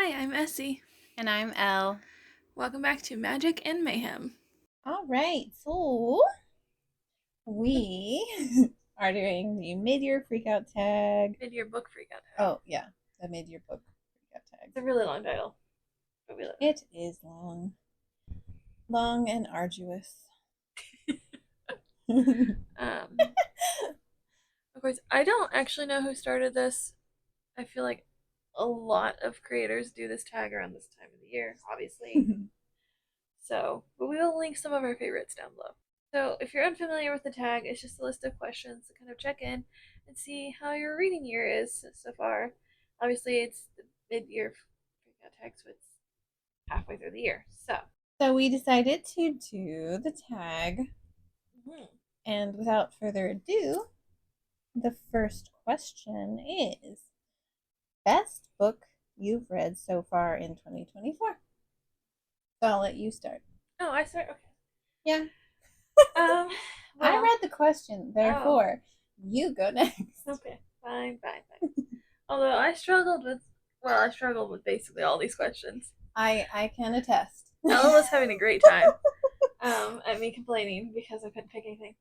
Hi, I'm Essie. And I'm Elle. Welcome back to Magic and Mayhem. All right, so we are doing the Midyear Freakout Tag. Midyear Book Freakout Tag. Oh, yeah, the Midyear Book Freakout Tag. It's a really long title, but we love it. It is long. Long and arduous. Of course, I don't actually know who started this. I feel like a lot of creators do this tag around this time of the year, obviously. But we will link some of our favorites down below. So if you're unfamiliar with the tag, it's just a list of questions to kind of check in and see how your reading year is so far. Obviously, it's the mid-year freakout tag, so it's halfway through the year. So we decided to do the tag. And without further ado, the first question is best book you've read so far in 2024. So I'll let you start. Oh, I start? Okay. Yeah. Well, I read the question, therefore you go next. Okay, fine. Although I struggled with basically all these questions. I can attest. Elle was having a great time at me complaining because I couldn't pick anything.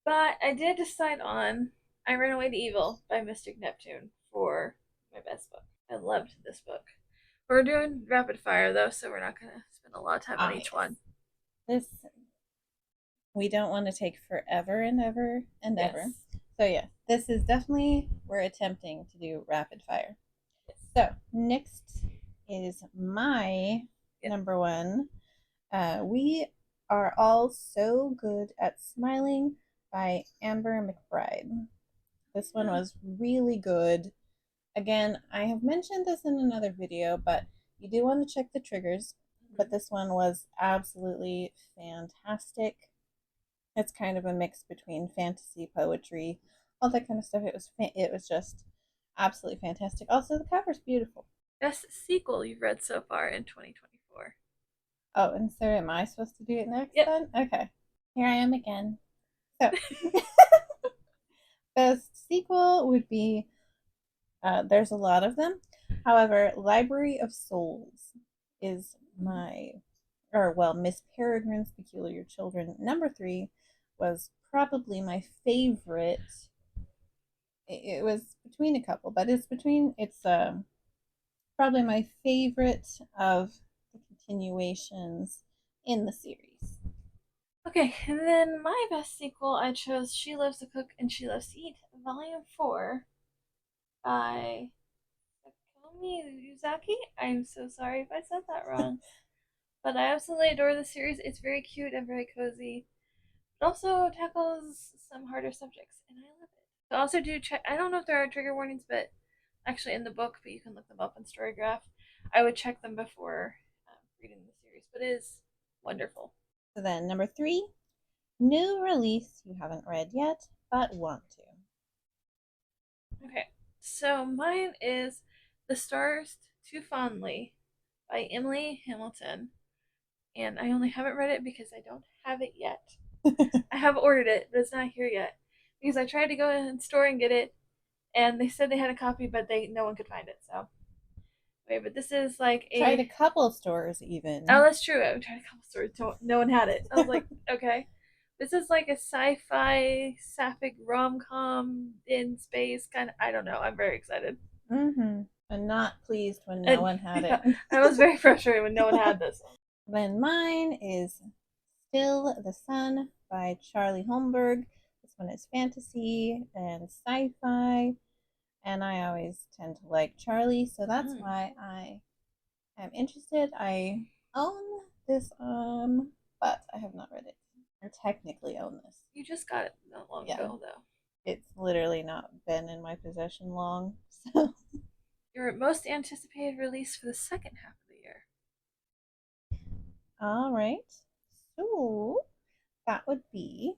But I did decide on I Ran Away to Evil by Mystic Neptune for my best book. I loved this book. We're doing rapid fire though, so we're not going to spend a lot of time on each one. We don't want to take forever and ever and ever. So yeah, this is definitely, we're attempting to do rapid fire. So next is my number one. We Are All So Good at Smiling by Amber McBride. This one was really good. Again, I have mentioned this in another video, but you do want to check the triggers. But this one was absolutely fantastic. It's kind of a mix between fantasy, poetry, all that kind of stuff. It was just absolutely fantastic. Also, the cover's beautiful. Best sequel you've read so far in 2024. Oh, and so am I supposed to do it next then? Okay. Here I am again. So, best sequel would be, there's a lot of them. However, Library of Souls is Miss Peregrine's Peculiar Children. Number 3 was probably my favorite. It was between a couple, but it's probably my favorite of the continuations in the series. Okay, and then my best sequel, I chose She Loves to Cook and She Loves to Eat, Volume 4 by Sakomi Yuzaki. I'm so sorry if I said that wrong. But I absolutely adore the series. It's very cute and very cozy. It also tackles some harder subjects, and I love it. I also do check, I don't know if there are trigger warnings, but actually in the book, but you can look them up in Storygraph. I would check them before reading the series, but it is wonderful. So then, number 3, new release you haven't read yet, but want to. Okay, so mine is The Stars Too Fondly by Emily Hamilton. And I only haven't read it because I don't have it yet. I have ordered it, but it's not here yet. Because I tried to go in the store and get it, and they said they had a copy, but no one could find it. So, wait, but this is like tried a couple stores even. Oh, that's true. I tried a couple stores. No one had it. I was like, okay. This is like a sci-fi sapphic rom-com in space kind of. I don't know. I'm very excited. And not pleased when no one had it. I was very frustrated when no one had this. Then mine is Still the Sun by Charlie Holmberg. This one is fantasy and sci-fi, and I always tend to like Charlie, so that's why I am interested. I own this, but I have not read it. I technically own this. You just got it not long ago, though. It's literally not been in my possession long, so. Your most anticipated release for the second half of the year. All right. So that would be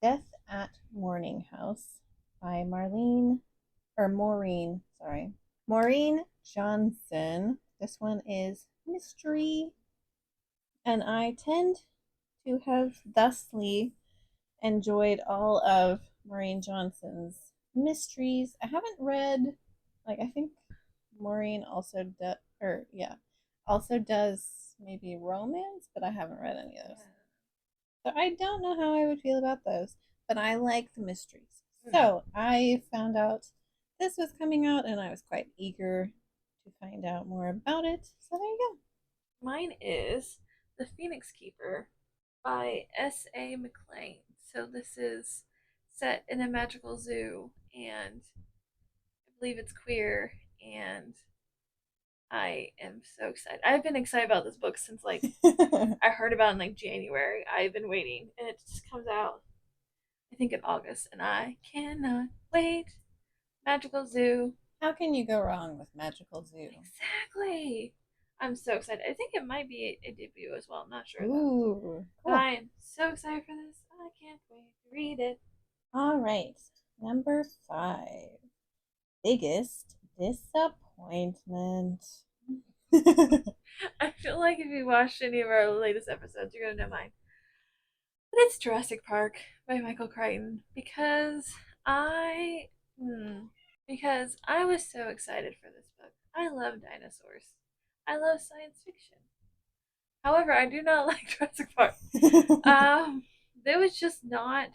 Death at Morning House by Maureen Johnson. This one is mystery, and I tend to have thusly enjoyed all of Maureen Johnson's mysteries. I haven't read, I think Maureen also does, or yeah, also does maybe romance, but I haven't read any of those. So I don't know how I would feel about those, but I like the mysteries. So I found out this was coming out and I was quite eager to find out more about it. So there you Mine is The Phoenix Keeper by S.A. McLean. So this is set in a magical zoo, and I believe it's queer, and I am so excited. I've been excited about this book since go. I heard about it in January. I've been waiting, and it just comes out I think in August, and I cannot wait. Magical Zoo. How can you go wrong with Magical Zoo? Exactly. I'm so excited. I think it might be a debut as well. I'm not sure though. Ooh, But cool. I am so excited for this. I can't wait to read it. All right, number 5. Biggest disappointment. I feel like if you watched any of our latest episodes, you're gonna know mine. But it's Jurassic Park by Michael Crichton I hmm, because I was so excited for this book. I love dinosaurs. I love science fiction. However, I do not like Jurassic Park. It was just not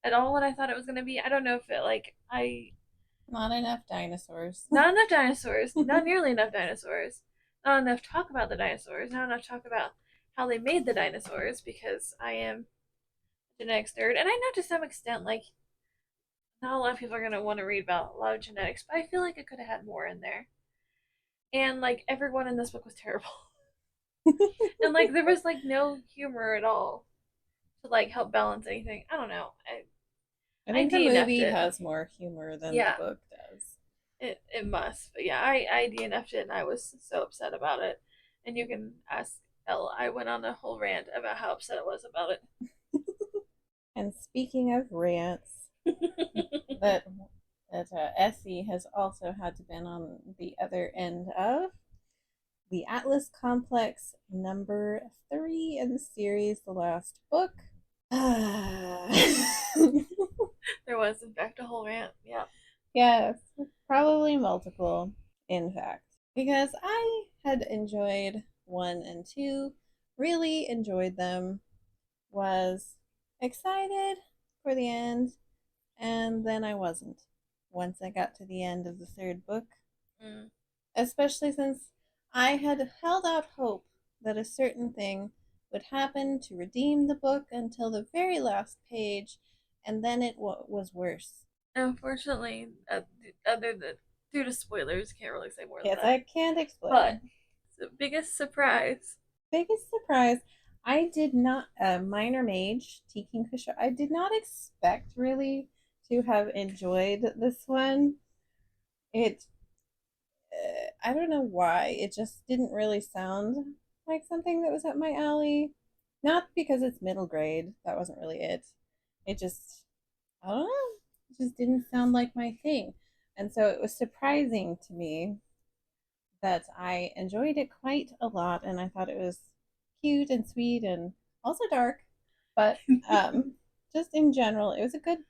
at all what I thought it was gonna be. I don't know if it Not enough dinosaurs. not enough dinosaurs, not nearly enough dinosaurs, not enough talk about the dinosaurs, not enough talk about how they made the dinosaurs because I am a genetics nerd, and I know to some extent not a lot of people are gonna want to read about a lot of genetics, but I feel like it could have had more in there. And everyone in this book was terrible, and there was no humor at all to help balance anything. I don't know. I I think the DNF'd movie it. has more humor than the Yeah, book does. it must. But yeah, I DNF'd it and I was so upset about it. And you can ask Elle. I went on a whole rant about how upset I was about it. And speaking of rants, that Essie has also had to been on the other end of the Atlas Complex number 3 in the series, the last book. There was, in fact, a whole rant. Yeah. Yes, probably multiple, in fact. Because I had enjoyed 1 and 2, really enjoyed them, was excited for the end, and then I wasn't once I got to the end of the 3rd book. Mm. Especially since I had held out hope that a certain thing would happen to redeem the book until the very last page, and then it was worse. Unfortunately, other than due to spoilers, can't really say more than Yes, that. I can't But explain. the biggest surprise. Biggest surprise, I did not, Minor Mage, T. Kingfisher, I did not expect really to have enjoyed this one. It I don't know why. It just didn't really sound like something that was up my alley. Not because it's middle grade. That wasn't really it. It just, I don't know. It just didn't sound like my thing. And so it was surprising to me that I enjoyed it quite a lot and I thought it was cute and sweet and also dark. But just in general, it was a good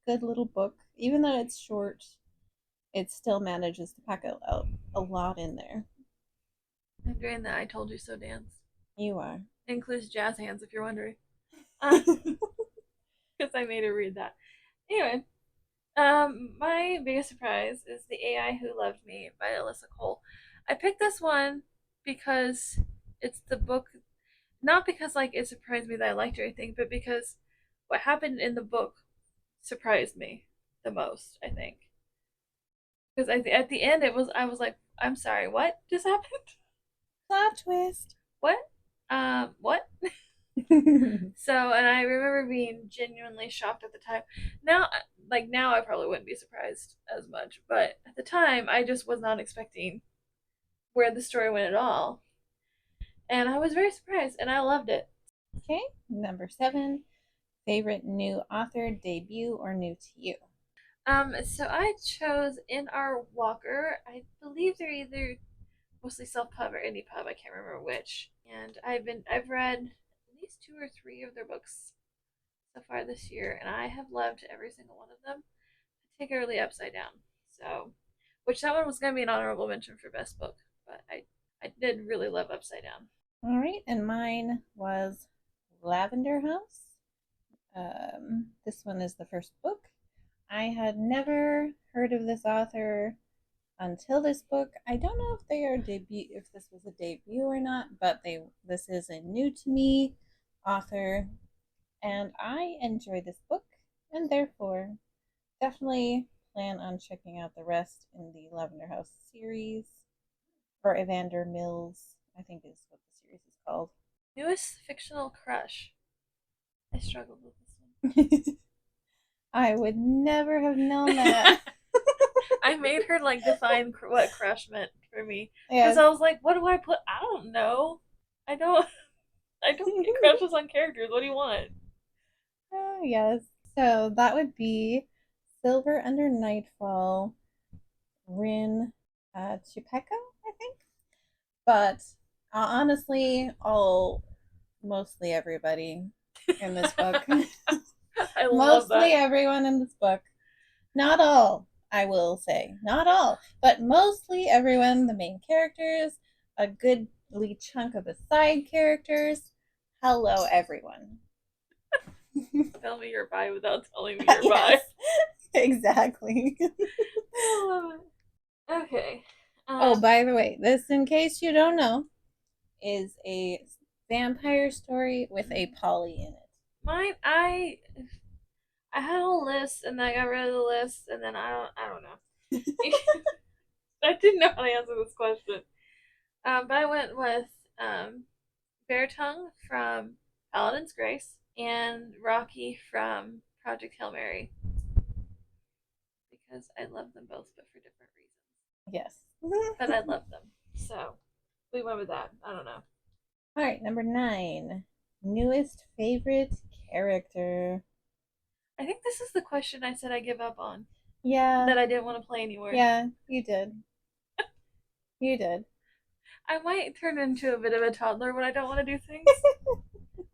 little book. Even though it's short, it still manages to pack a lot in there. I'm doing the I Told You So dance. You are. It includes jazz hands, if you're wondering. Because I made her read that. Anyway, my biggest surprise is The AI Who Loved Me by Alyssa Cole. I picked this one because it's the book, not because it surprised me that I liked it or anything, but because what happened in the book surprised me the most, I think. Because at the end, I was like, I'm sorry, what just happened? Plot twist. What? What? So, and I remember being genuinely shocked at the time. Now, now, I probably wouldn't be surprised as much, but at the time, I just was not expecting where the story went at all, and I was very surprised, and I loved it. Okay, number 7. Favorite new author, debut, or new to you? So I chose In Our Walker. I believe they're either mostly self pub or indie pub. I can't remember which. And I've read at least 2 or 3 of their books so far this year, and I have loved every single one of them, particularly Upside Down. So, which that one was going to be an honorable mention for best book, but I did really love Upside Down. All right, and mine was Lavender House. This one is the first book. I had never heard of this author until this book. I don't know if this was a debut or not, but this is a new to me author, and I enjoy this book, and therefore definitely plan on checking out the rest in the Lavender House series, or Evander Mills, I think is what the series is called. Newest fictional crush. I struggled with this one. I would never have known that. I made her like define what crush meant for me because Yes. I was like, what do I put? I don't know. I don't. I don't get crushes on characters. What do you want? Yes. So that would be Silver Under Nightfall, Rin Chipeka, I think. But honestly, mostly everybody in this book. I love Mostly that. everyone in this book. Not all, I will say. Not all, but mostly everyone, the main characters, a goodly chunk of the side characters. Hello, everyone. Tell me you're bi without telling me you're bi. Yes, exactly. I love it. Okay. Oh, by the way, this, in case you don't know, is a vampire story with a Polly in it. Mine. I had a list and I got rid of the list and then I don't know. I didn't know how to answer this question. But I went with Bear Tongue from Paladin's Grace and Rocky from Project Hail Mary because I love them both, but for different reasons. Yes. But I love them, so we went with that. I don't know. All right, number 9. Newest favorite character. I think this is the question I said I give up on. Yeah. That I didn't want to play anymore. Yeah, you did. You did. I might turn into a bit of a toddler when I don't want to do things.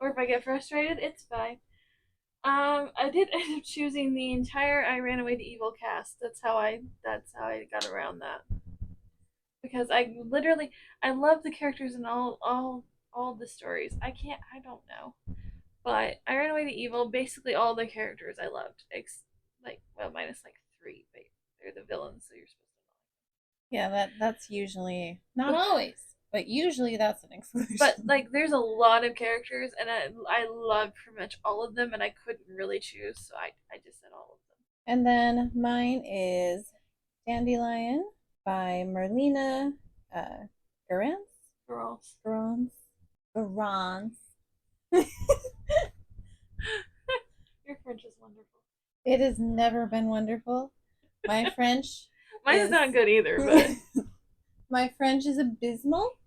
Or if I get frustrated, it's fine. I did end up choosing the entire I Ran Away to Evil cast. That's how I got around that. Because I love the characters in all the stories. I don't know. But I Ran Away to Evil, basically all the characters I loved. Minus like three, but they're the villains, so you're supposed to know. Yeah, that's usually not always, but usually that's an exclusion. But like, there's a lot of characters, and I loved pretty much all of them, and I couldn't really choose, so I just said all of them. And then mine is Dandelion by Merlina Garance. Girls. Garance. Your French is wonderful. It has never been wonderful. My French Mine's not good either, but my French is abysmal,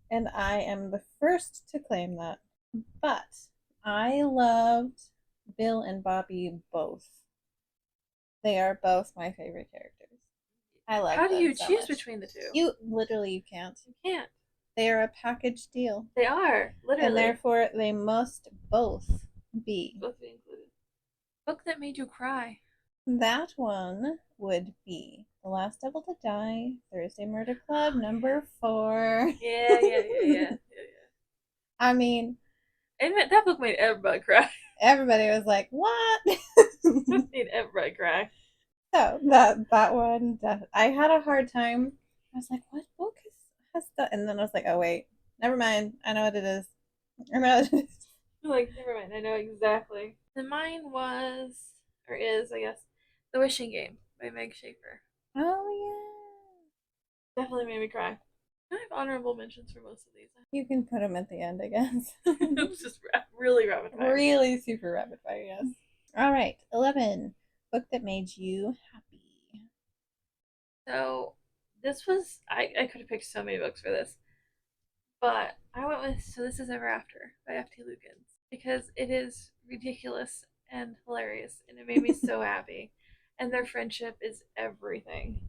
and I am the first to claim that. But I loved Bill and Bobby both. They are both my favorite characters. I love how do them you so choose much. between the two? You can't. You can't. They are a package deal. They are, literally. And therefore they must both be. Both be included. Book that made you cry. That one would be The Last Devil to Die, Thursday Murder Club, number 4. Yeah. I mean, And that book made everybody cry. everybody was like, "What?" It made everybody cry. So that one, I had a hard time. I was like, "What book has that?" And then I was like, "Oh wait, never mind. I know what it is. I know what it is." Like, never mind. I know exactly. And mine was, or is, I guess, The Wishing Game by Meg Schaefer. Oh Definitely made me cry. I have honorable mentions for most of these. yeah. You can put them at the end, I guess. It's just really rapid fire. Really super rapid fire, yes. All right, 11. Book that made you happy. So this was I could have picked so many books for this, but I went with So This Is Ever After by F.T. Lukens because it is ridiculous and hilarious, and it made me so happy. And their friendship is everything,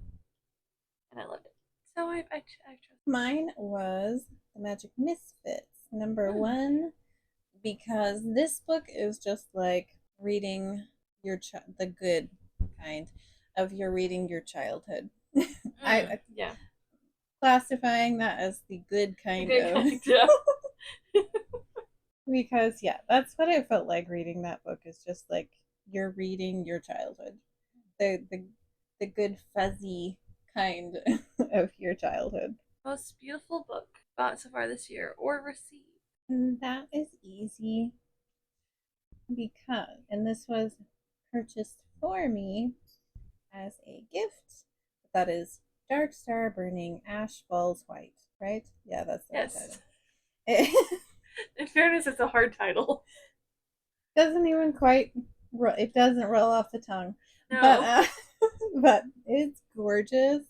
and I loved it. So I chose. Mine was The Magic Misfits, number 1, because this book is just like reading the good kind of you're reading your childhood. Yeah. Classifying that as the good kind Good of. kind, yeah. Because yeah, that's what it felt like reading that book. Is just like you're reading your childhood, the good fuzzy kind of your childhood. Most beautiful book bought so far this year or received. And that is easy because, and this was purchased for me as a gift. That is Dark Star Burning Ash Falls White, right? Yeah, that's the right Yes. title. It In fairness, it's a hard title. doesn't even quite, it doesn't roll off the tongue, but No. but it's gorgeous,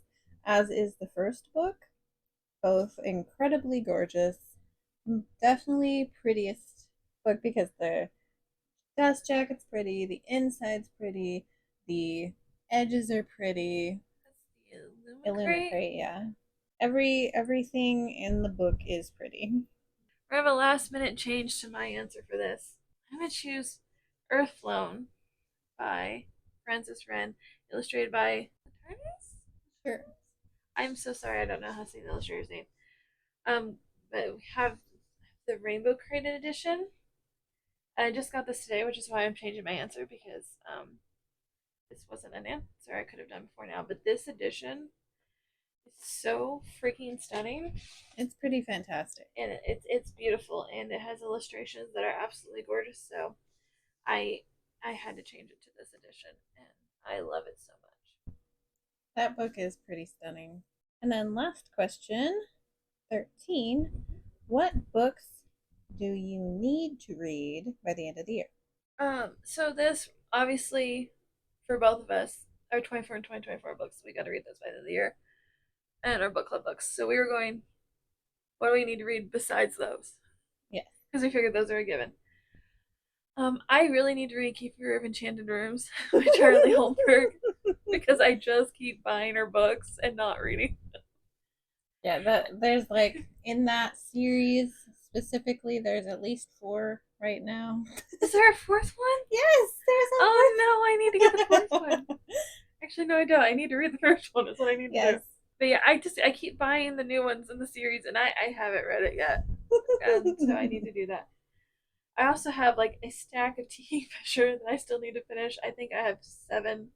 as is the first book. Both incredibly gorgeous. Definitely prettiest book because the dust jacket's pretty, the inside's pretty, the edges are pretty. That's the Illumicrate. Illumicrate, yeah. Everything in the book is pretty. I have a last minute change to my answer for this. I'm going to choose Earthflown by Francis Wren, illustrated by Artist? Sure. I'm so sorry, I don't know how to say the illustrator's name. Um, but we have the Rainbow Crated edition. I just got this today, which is why I'm changing my answer because this wasn't an answer I could have done before now. But this edition is so freaking stunning, It's pretty fantastic. and it's beautiful, and it has illustrations that are absolutely gorgeous. So I I had to change it to this edition, and I love it so much. That book is pretty stunning. And then last question, 13. What books do you need to read by the end of the year? So this obviously for both of us, our 24 and 2024 books, we got to read those by the end of the year, and our book club books. So we were going, what do we need to read besides those? Yes. Because we figured those are a given. I really need to read Keeper of Enchanted Rooms by Charlie Holmberg because I just keep buying her books and not reading. Yeah, there's like in that series specifically, there's at least 4 right now. Is there a fourth one? Yes, there's a Oh no, I need to get the fourth one. Actually, no, I don't. I need to read the first one. That's what I need to do. Yes. But yeah, I keep buying the new ones in the series, and I haven't read it yet, and so I need to do that. I also have like a stack of T. Fisher that I still need to finish. I think I have 7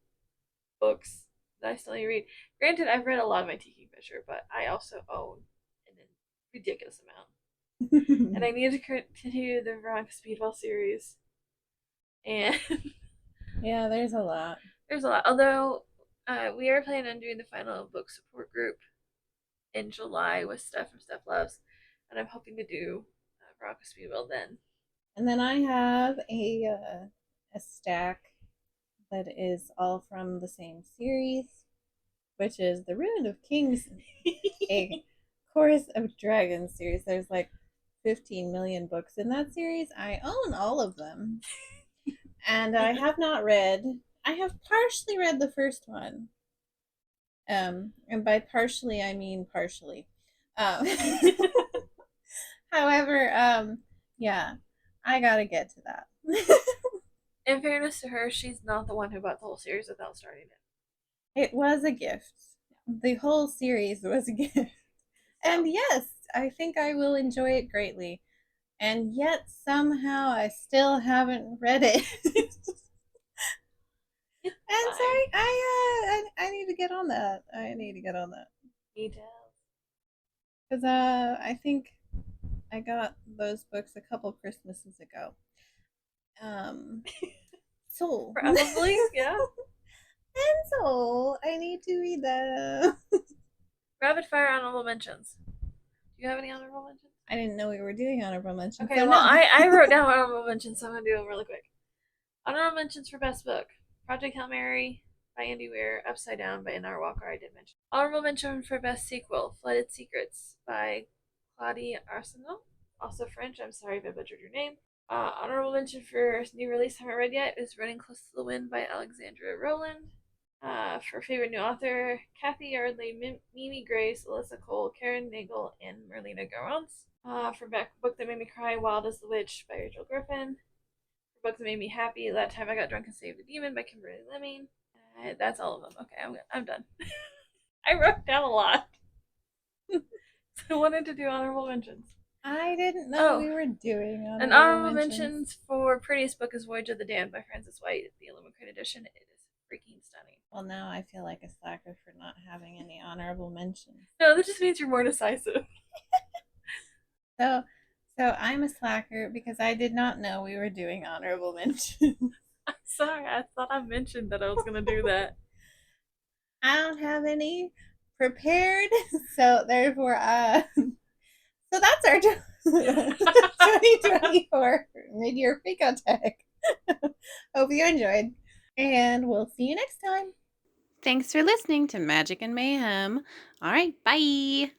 books that I still need to read. Granted, I've read a lot of my T. Fisher, but I also own an ridiculous amount, and I need to continue the Veronica Speedwell series. And Yeah, there's a lot. there's a lot. Although we are planning on doing the final book support group in July with Steph from Steph Loves, and I'm hoping to do Veronica Speedwell then. And then I have a stack that is all from the same series, which is the Ruin of Kings, a Chorus of Dragons series. There's like 15 million books in that series. I own all of them. And I have not read, I have partially read the first one. And by partially, I mean partially. Um, however, yeah, I gotta get to that. In fairness to her, she's not the one who bought the whole series without starting it. It was a gift. The whole series was a gift. And yes, I think I will enjoy it greatly. And yet somehow I still haven't read it. And so I need to get on that. I need to get on that. Details. Because I think I got those books a couple Christmases ago. Um, so Probably, yeah. and so I need to read them. Rapid fire honorable mentions. Do you have any honorable mentions? I didn't know we were doing honorable mentions. Okay, So well, no. I wrote down honorable mentions, so I'm going to do them really quick. Honorable mentions for best book Project Hail Mary by Andy Weir, Upside Down by Anar Walker, I did mention. Honorable mention for best sequel Flooded Secrets by Claudie Arsenault, also French. I'm sorry if I butchered your name. Honorable mention for new release I haven't read yet is Running Close to the Wind by Alexandra Rowland. For favorite new author, Kathy Yardley, Mimi Grace, Alyssa Cole, Karen Nagel, and Merlina Garance. For book that made me cry, Wild as the Witch by Rachel Griffin. For book that made me happy, That Time I Got Drunk and Saved a Demon by Kimberly Lemming. That's all of them. Okay, I'm done. I wrote down a lot. So I wanted to do honorable mentions. I didn't know Oh, we were doing and honorable honorable mentions. mentions for prettiest book is Voyage of the Damned by Frances White, the Illuminated edition. It is freaking stunning. Well, now I feel like a slacker for not having any honorable mentions. No, that just means you're more decisive. So, so I'm a slacker because I did not know we were doing honorable mentions. I'm sorry, I thought I mentioned that I was gonna do that. I don't have any prepared, so therefore, so that's our 2024 Midyear Freakout Tag. Hope you enjoyed, and we'll see you next time. Thanks for listening to Magic and Mayhem. All right, bye.